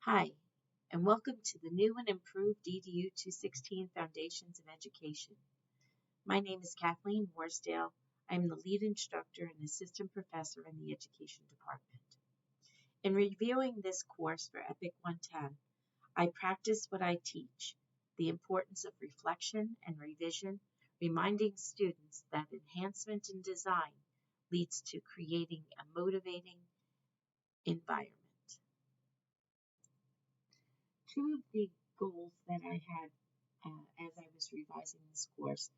Hi, and welcome to the new and improved EDU 216 Foundations of Education. My name is Kathy Worsdale. I am the lead instructor and assistant professor in the Education Department. In reviewing this course for EPIC 110, I practice what I teach, the importance of reflection and revision, reminding students that enhancement in design leads to creating a motivating environment. Two of the goals that I had as I was revising this course,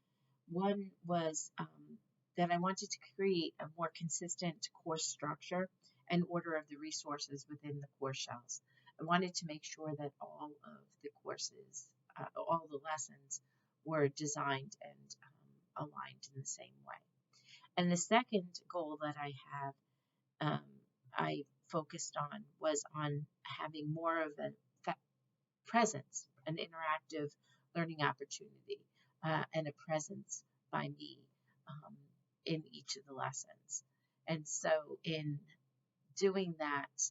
one was that I wanted to create a more consistent course structure and order of the resources within the course shells. I wanted to make sure that all of the courses, all the lessons were designed and aligned in the same way. And the second goal that I focused on was on having more of a presence, an interactive learning opportunity, and a presence by me in each of the lessons. And so in doing that,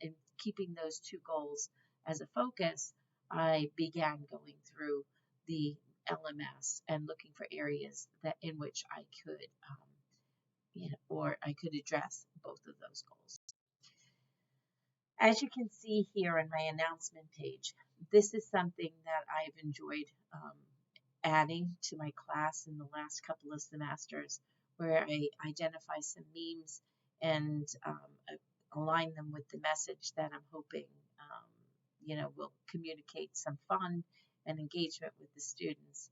in keeping those two goals as a focus, I began going through the LMS and looking for areas that in which I could, or I could address both of those goals. As you can see here on my announcement page, this is something that I've enjoyed adding to my class in the last couple of semesters, where I identify some memes and align them with the message that I'm hoping will communicate some fun and engagement with the students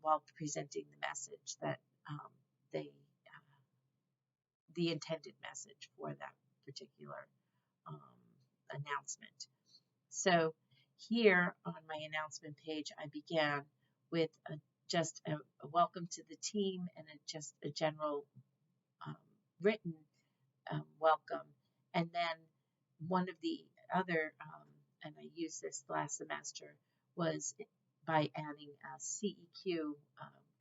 while presenting the message that the intended message for that particular announcement. So here on my announcement page, I began with just a welcome to the team and just a general written welcome. And then one of the other, and I used this last semester, was by adding a CEQ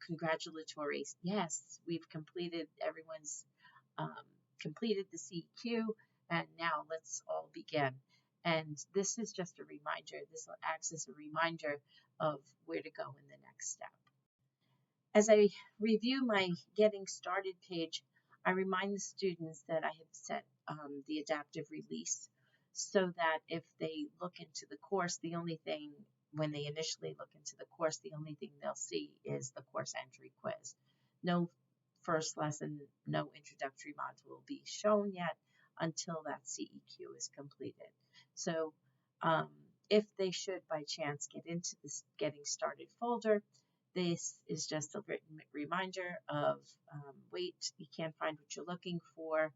congratulatory. Yes, we've completed, everyone's completed the CEQ, and now let's all begin. And this is just a reminder, this acts as a reminder of where to go in the next step. As I review my getting started page, I remind the students that I have set the adaptive release so that if they look into the course, the only thing, when they initially look into the course, the only thing they'll see is the course entry quiz. No first lesson, no introductory module will be shown yet until that CEQ is completed. So if they should by chance get into this getting started folder, this is just a written reminder of wait, you can't find what you're looking for.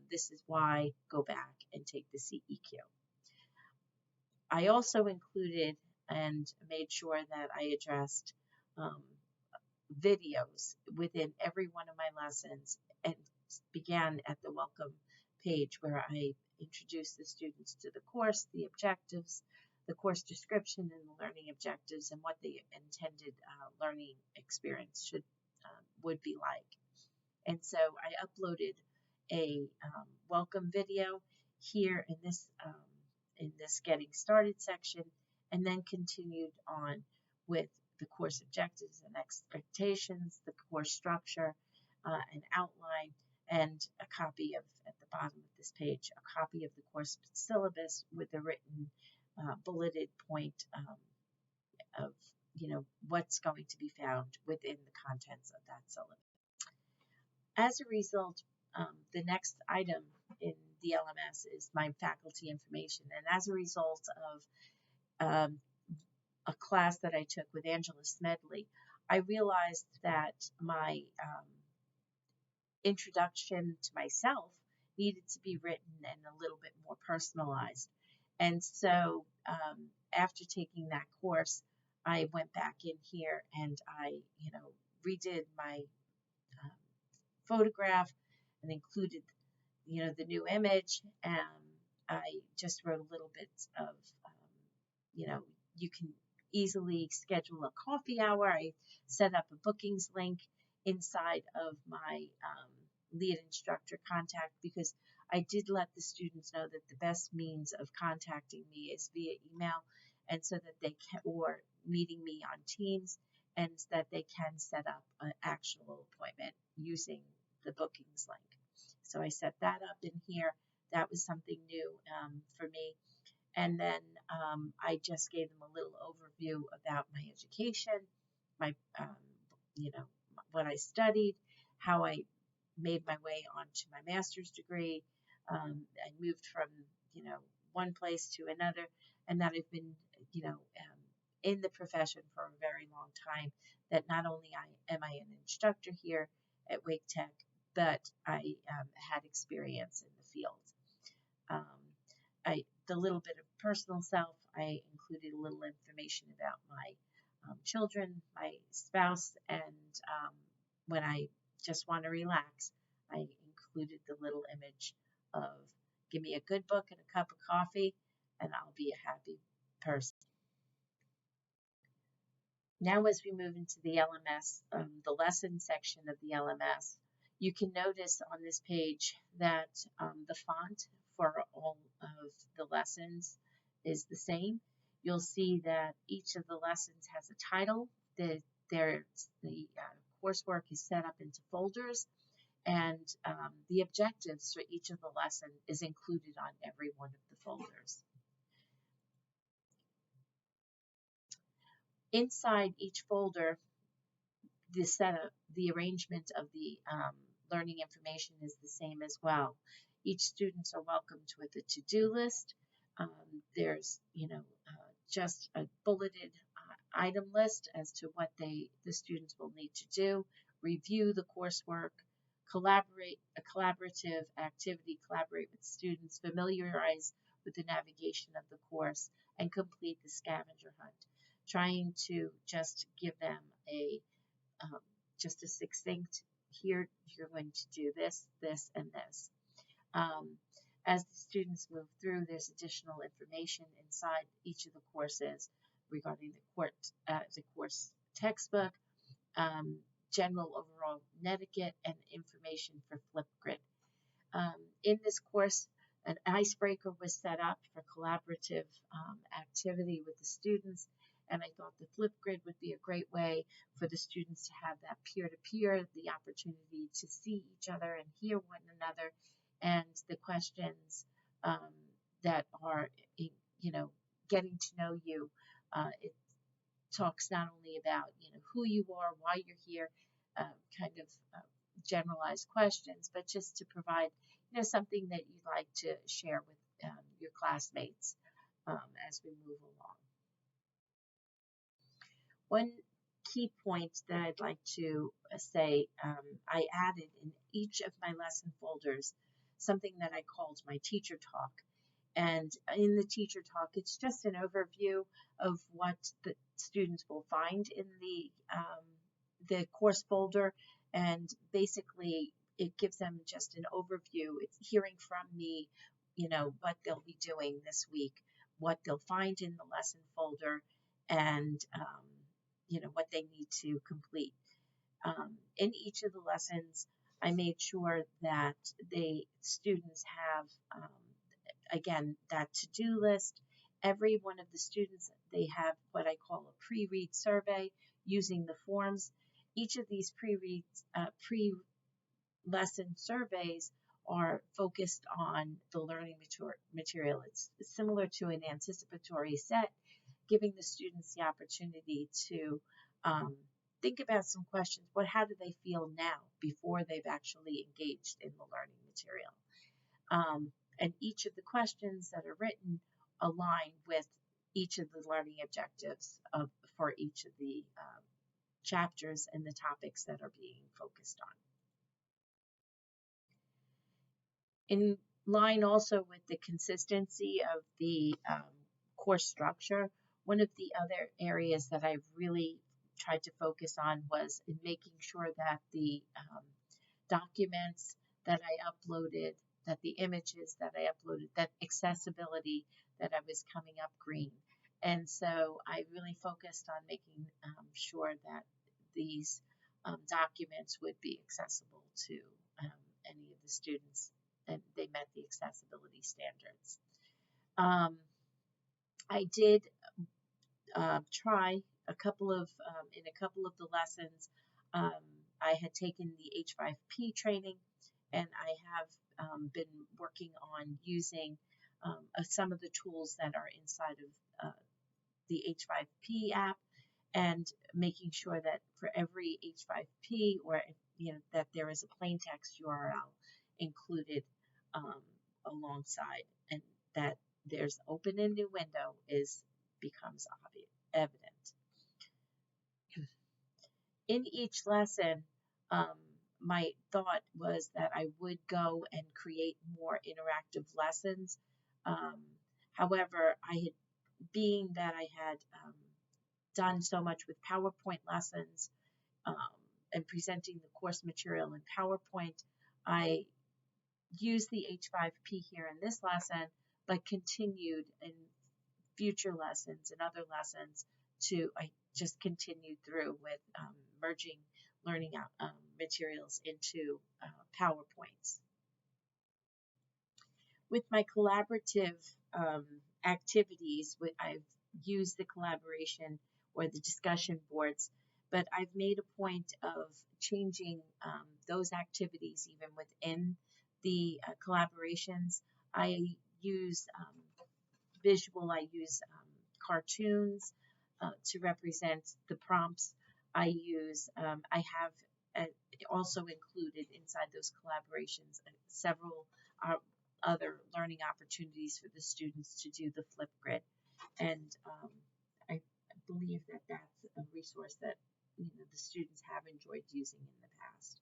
This is why, go back and take the CEQ. I also included and made sure that I addressed videos within every one of my lessons and began at the welcome page where I introduced the students to the course, the objectives, the course description, and the learning objectives, and what the intended learning experience would be like. And so I uploaded a welcome video here in this getting started section, and then continued on with the course objectives and expectations, the course structure, an outline, and a copy of, at the bottom of this page, a copy of the course syllabus with a written bulleted point of what's going to be found within the contents of that syllabus. As a result, the next item in the LMS is my faculty information, and as a result of a class that I took with Angela Smedley, I realized that my introduction to myself needed to be written and a little bit more personalized. And so after taking that course, I went back in here and I, redid my photograph and included, the new image. And I just wrote a little bit of, you can easily schedule a coffee hour. I set up a bookings link inside of my lead instructor contact because I did let the students know that the best means of contacting me is via email, and so that they can, or meeting me on Teams, and that they can set up an actual appointment using the bookings link. So I set that up in here. That was something new for me. And then I just gave them a little overview about my education, my, you know, what I studied, how I made my way onto my master's degree. I moved from, one place to another, and that I've been, in the profession for a very long time. That not only am I an instructor here at Wake Tech, but I had experience in the field. The little bit of personal self, I included a little information about my children, my spouse, and when I just want to relax, I included the little image of give me a good book and a cup of coffee, and I'll be a happy person. Now, as we move into the LMS, the lesson section of the LMS, you can notice on this page that the font for all of the lessons is the same. You'll see that each of the lessons has a title. The coursework is set up into folders, and the objectives for each of the lessons is included on every one of the folders. Inside each folder, the arrangement of the learning information is the same as well. Each students are welcomed with a to-do list. There's, just a bulleted item list as to what the students will need to do, review the coursework, a collaborative activity, collaborate with students, familiarize with the navigation of the course, and complete the scavenger hunt, trying to just give them just a succinct, here you're going to do this, this, and this. As the students move through, there's additional information inside each of the courses regarding the course textbook, general overall etiquette, and information for Flipgrid. In this course, an icebreaker was set up for collaborative activity with the students, and I thought the Flipgrid would be a great way for the students to have that peer-to-peer, the opportunity to see each other and hear one another, and the questions that are, getting to know you. It talks not only about, who you are, why you're here, generalized questions, but just to provide, something that you'd like to share with your classmates as we move along. One key point that I'd like to say, I added in each of my lesson folders something that I called my teacher talk. And in the teacher talk, it's just an overview of what the students will find in the course folder. And basically, it gives them just an overview. It's hearing from me, what they'll be doing this week, what they'll find in the lesson folder, and what they need to complete. In each of the lessons, I made sure that the students have, again, that to-do list. Every one of the students, they have what I call a pre-read survey using the forms. Each of these pre-lesson surveys are focused on the learning material. It's similar to an anticipatory set, giving the students the opportunity to think about some questions. How do they feel now before they've actually engaged in the learning material? And each of the questions that are written align with each of the learning objectives for each of the chapters and the topics that are being focused on. In line also with the consistency of the course structure, one of the other areas that I really tried to focus on was in making sure that the documents that I uploaded, that the images that I uploaded, that accessibility, that I was coming up green. And so I really focused on making sure that these documents would be accessible to any of the students and they met the accessibility standards. I did try a couple of, in a couple of the lessons, I had taken the H5P training, and I have been working on using some of the tools that are inside of the H5P app, and making sure that for every H5P, or that there is a plain text URL included alongside, and that there's open in new window becomes evident. In each lesson, my thought was that I would go and create more interactive lessons. However, being that I had done so much with PowerPoint lessons and presenting the course material in PowerPoint, I used the H5P here in this lesson, but continued in future lessons and other lessons I just continued through with merging learning materials into PowerPoints. With my collaborative activities, I've used the collaboration or the discussion boards, but I've made a point of changing those activities even within the collaborations. I use I use cartoons to represent the prompts. I have also included inside those collaborations several other learning opportunities for the students to do the Flipgrid, and I believe that that's a resource that the students have enjoyed using in the past.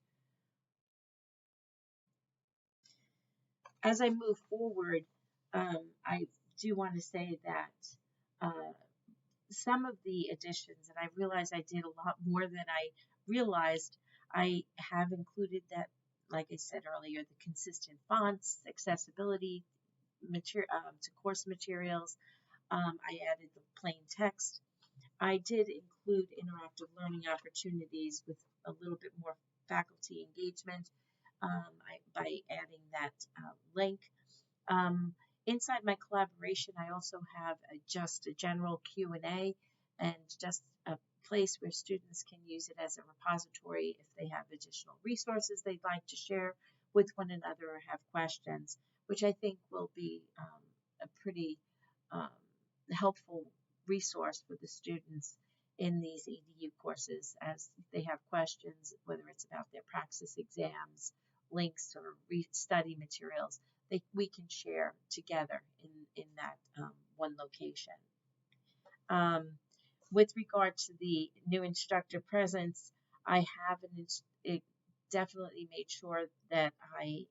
As I move forward, I do want to say that some of the additions, and I realize I did a lot more than I realized, I have included that, like I said earlier, the consistent fonts, accessibility to course materials. I added the plain text. I did include interactive learning opportunities with a little bit more faculty engagement by adding that link. Inside my collaboration, I also have just a general Q&A and just a place where students can use it as a repository if they have additional resources they'd like to share with one another or have questions, which I think will be a pretty helpful resource for the students in these EDU courses as they have questions, whether it's about their praxis exams, links, or study materials. We can share together in that one location. With regard to the new instructor presence, I have definitely made sure that I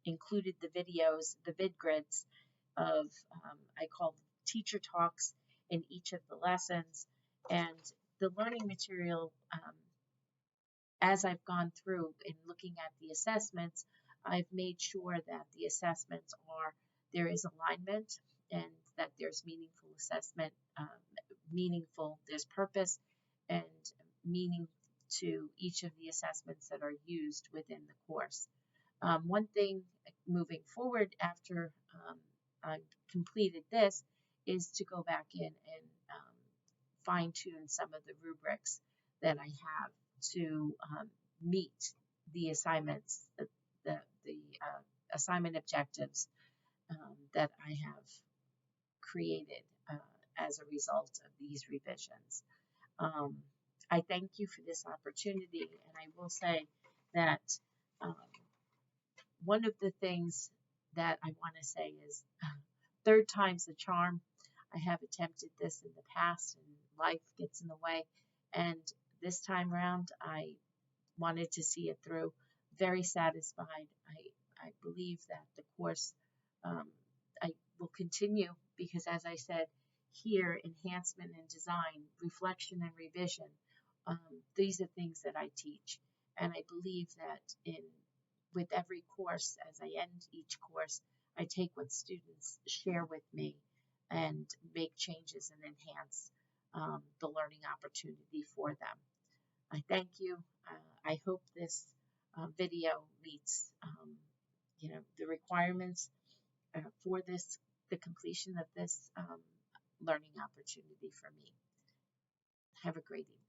included the videos, the VidGrids of, I call them teacher talks in each of the lessons, and the learning material, as I've gone through in looking at the assessments, I've made sure that the assessments there is alignment and that there's meaningful assessment, there's purpose and meaning to each of the assessments that are used within the course. One thing moving forward after I've completed this is to go back in and fine-tune some of the rubrics that I have to meet the assignments, the assignment objectives that I have created as a result of these revisions. I thank you for this opportunity, and I will say that one of the things that I want to say is third time's the charm. I have attempted this in the past, and life gets in the way, and this time around I wanted to see it through. Very satisfied. I believe that the course I will continue because, as I said, here, enhancement and design, reflection and revision, these are things that I teach, and I believe that with every course, as I end each course, I take what students share with me and make changes and enhance the learning opportunity for them. I thank you. I hope this video meets the requirements for the completion of this learning opportunity for me. Have a great evening.